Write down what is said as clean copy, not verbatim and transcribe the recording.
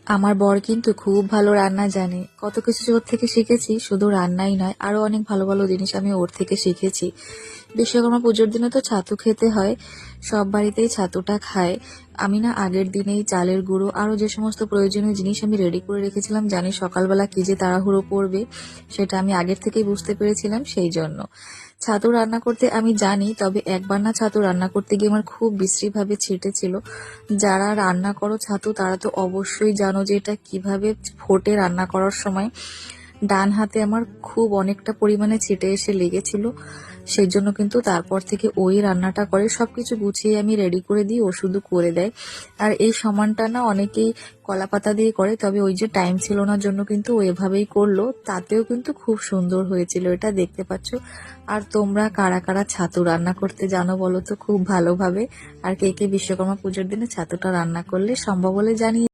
আমার বর কিন্তু খুব ভালো রান্না জানে। কত কিছু ওর থেকে শিখেছি, শুধু রান্নাই নয়, আরো অনেক ভালো ভালো জিনিস আমি ওর থেকে শিখেছি। বিশ্বকর্মা পুজোর দিনে তো ছাতু খেতে হয়, সব বাড়িতেই ছাতুটা খায়। আমি না আগের দিনেই চালের গুঁড়ো আরো যে সমস্ত প্রয়োজনীয় জিনিস আমি রেডি করে রেখেছিলাম, জানি সকালবেলা কি যে তাড়াহুড়ো পড়বে, সেটা আমি আগের থেকেই বুঝতে পেরেছিলাম। সেই জন্য ছাতু রান্না করতে আমি জানি, তবে একবার না ছাতু রান্না করতে গিয়ে আমার খুব বিশ্রীভাবে ছেটেছিল। যারা রান্না করো ছাতু তারা তো অবশ্যই জানো যে এটা কিভাবে ফোটে রান্না করার সময়। ডান হাতে আমার খুব অনেকটা পরিমাণে ছিটে এসে লেগেছিল। সেই জন্য কিন্তু তারপর থেকে ওই রান্নাটা করে, সবকিছু গুছিয়ে আমি রেডি করে দিই, ও শুধু করে দেয়। আর এই সমানটা না অনেকেই কলা পাতা দিয়ে করে, তবে ওই যে টাইম ছিল না জন্য কিন্তু ও এভাবেই করলো, তাতেও কিন্তু খুব সুন্দর হয়েছিল, এটা দেখতে পাচ্ছ। আর তোমরা কারা কারা ছাতু রান্না করতে জানো বলো তো খুব ভালোভাবে? আর কে কে বিশ্বকর্মা পুজোর দিনে ছাতুটা রান্না করলে সম্ভব হলে জানিয়ে